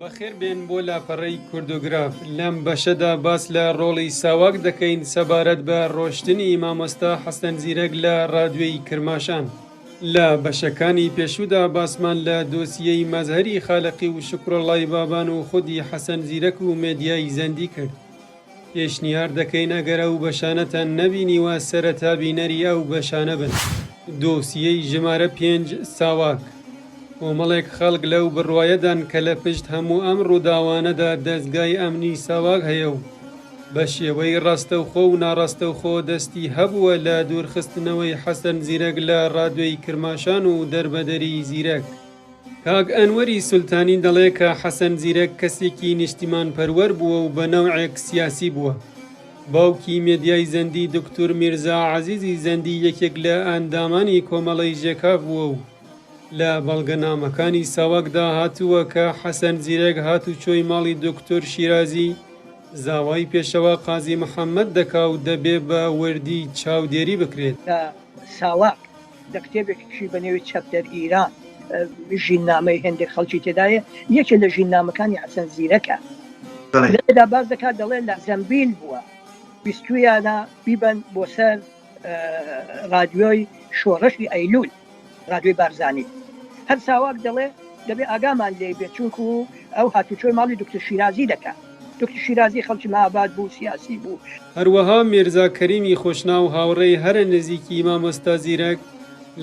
بەخێر بێن بۆ لاپەڕەی کوردوگراف. لەم بەشەدا باس لە ڕۆڵی ساواک دەکەین سەبارەت بە ڕۆشتنی مامۆستا حەسەن زیرەک لە ڕادیۆی کرماشان. لە بەشەکانی پێشوودا باسمان لە دۆسیەی مەزهەری خالقی و شکرۆڵای بابان و خودی حەسەن زیرەک و مێدیای زەندی کرد. پێشنیار دەکەین ئەگەر ئەو بەشانەتان نەبینیوە سەرەتا بینەری ئەو بەشانە بن. دۆسیەی ژمارە 5 ساواک. کۆمەڵێک خەڵک لەو بڕوایەدان کە لە پشت هەموو ئەم ڕووداوانەدا دەستگای ئەمنی ساواک هەیە و بە شێوەی ڕاستەوخۆ و ناڕاستەوخۆ دەستی هەبووە لە دوورخستنەوەی حەسەن زیرەک لە ڕادیۆی کرماشان و دەربەدەری زیرەک. کاک ئەنوەری سولتانی دەڵێ کە حەسەن زیرەک کەسێکی نیشتیمان پەروەر بووە و بە نەوعێک سیاسی بووە. باوکی مێدیای زەندی دکتۆر میرزا عەزیزی زەندی یەکێک لە ئەندامانی کۆمەڵەی ژێکاف بووە و لە بەڵگەنامەکانی ساواکدا هاتووە کە حەسەن زیرەک هاتوچۆی ماڵی دکتۆر شیرازی زاوای پێشەوە قازی محەممەد دەکا و دەبێ بە وەردی چاودێری بکرێت. ساواک لە کتێبێکی بەنێوی چەپتەر ئیران ژیننامەی هەندێک خەڵکی تێدایە، یەکێ لە ژیننامەکانی حەسەن زیرەکە لەدا باز دەکات، دەڵێ لە زەمبیل بووە بیستویانە بیبەن بۆ سەر ڕادیۆی شۆڕەشی ئەیلول، ڕادیۆی بارزانی. هەر ساواک دەڵێ دەبێ ئاگامان لێ بێت چونکو ئەو هاتوچۆی ماڵی دکتۆر شیرازی دەکات. دکتۆر شیرازی خەڵکی مەهاباد بوو، سیاسی بوو. هەروەها میرزا کەریمی خۆشناو هاوڕێی هەرە نزیکی مامۆستا زیرەک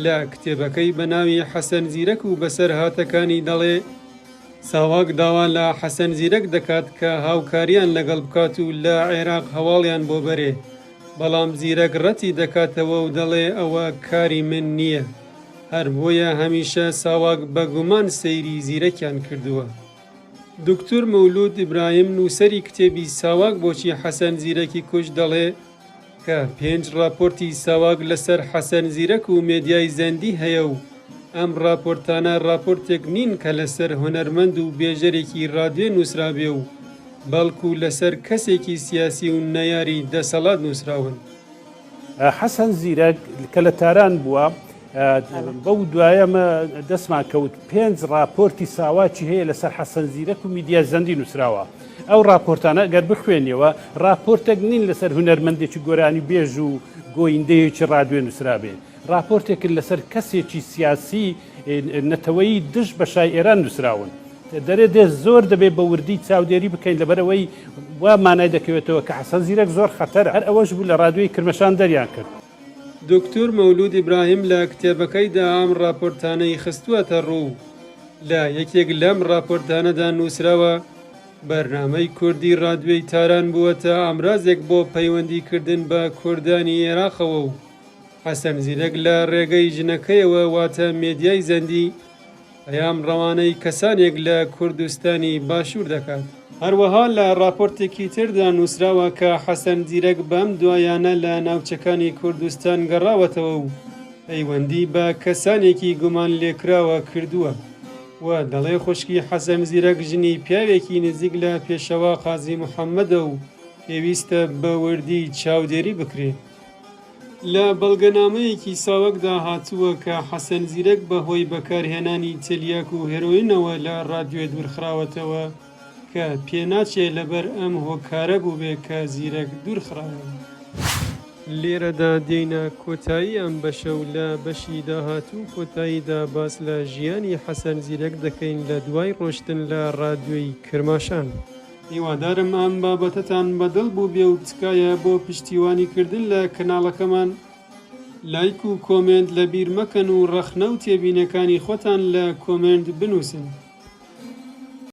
لە کتێبەکەی بە ناوی حەسەن زیرەک و بەسەر هاتەکانی دەڵێ ساواک داوا لە حەسەن زیرەک دەکات کە هاوکاریان لەگەڵ بکات و لە عێراق هەواڵیان بۆ بەرێ، بەڵام زیرەک ڕەتی دەکاتەوە و دەڵێ ئەوە کاری من نییە. هەر بۆیە هەمیشە ساواک بەگومان سەیری زیرەکیان کردووە. دکتۆر مەولود ئیبراهیم نووسەری کتێبی ساواک بۆچی حەسەن زیرەکی کوژ دەڵێ کە 5 راپۆرتی ساواک لەسەر حەسەن زیرەک و مێدیای زەندی هەیە و ئەم راپۆرتانە راپۆرتێک نین کە لەسەر هونەرمەند و بێژەرێکی ڕادیۆ نووسرابێ و بەڵکو لەسەر کەسێکی سیاسی و نەیاری دەسەڵات نووسراون. حەسەن زیرەک کە لە تاران بووە بەو دوایەمە دەستمان کەوت 5 راپۆرتی ساواکی هەیە لەسەر حەسەن زیرەک و میدیای زەندی نووسراوە. ئەو راپۆرتانە گەر بخوێنیەوە راپۆرتێک نین لەسەر هونەرمەندێکی گۆرانی بێژ و گۆیندەیەکی ڕادیۆ نووسرابێ، راپۆرتێکن لەسەر کەسێکی سیاسی نەتەوەی دژ بە شای ئێران نووسراون. دەرێ دێ زۆر دەبێت بە وردی چاودێری بکەین لەبەرەوەی وا مانای دەکەوێتەوە کە حەسەن زیرەک زۆر خەتەرە. هەر ئەوەش بوو لە ڕادیۆی کرماشان دەریان کرد. دکتۆر مەولود ئیبراهیم لە کتێبەکەیدا ئەم راپۆرتانەی خستووەتە ڕوو. لە یەکێک لەم راپۆرتانەدا نووسراوە بەرنامەی کوردی ڕادیۆی تاران بووەتە ئامرازێک بۆ پەیوەندیکردن بە کوردانی عێراقەوە و حەسەن زیرەک لە ڕێگەی ژنەکەیەوە واتە مێدیای زەندی پەیام ڕەوانەی کەسانێک لە کوردستانی باشوور دەکات. هەروەها لە راپۆرتێکی تردا نووسراوە کە حەسەن زیرەک بەم دوایانە لە ناوچەکانی کوردستان گەڕاوەتەوە و پەیوەندی بە کەسانێکی گومان لێکراوە کردووە و دەڵێ خوشکی حەسەن زیرەک ژنی پیاوێکی نزیک لە پێشەوا قازی محەممەدە و پێویستە بە وردی چاودێری بکرێت. لە بەڵگەنامەیەکی ساواکدا هاتووە کە حەسەن زیرەک بەهۆی بەکارهێنانی تلیاک و هێرۆینەوە لە ڕادیۆ دوورخراوەتەوە کە پێناچێ لەبەر ئەم هۆکارە بوو بێ کە زیرەک دوورخراوە. لێرەدا دێینە کۆتایی ئەم بەشە و لە بەشی داهاتوو کۆتاییدا باس لە ژیانی حەسەن زیرەک دەکەین لە دوای ڕۆشتن لە ڕادیۆی کرماشان. هیوادارم ئەم بابەتەتان بەدڵ بوو بێ و تکایە بۆ پشتیوانیکردن لە کەناڵەکەمان لایک و کۆمنت لەبیر مەکەن و ڕەخنە و تێبینەکانی خۆتان لە کۆمنت بنووسن.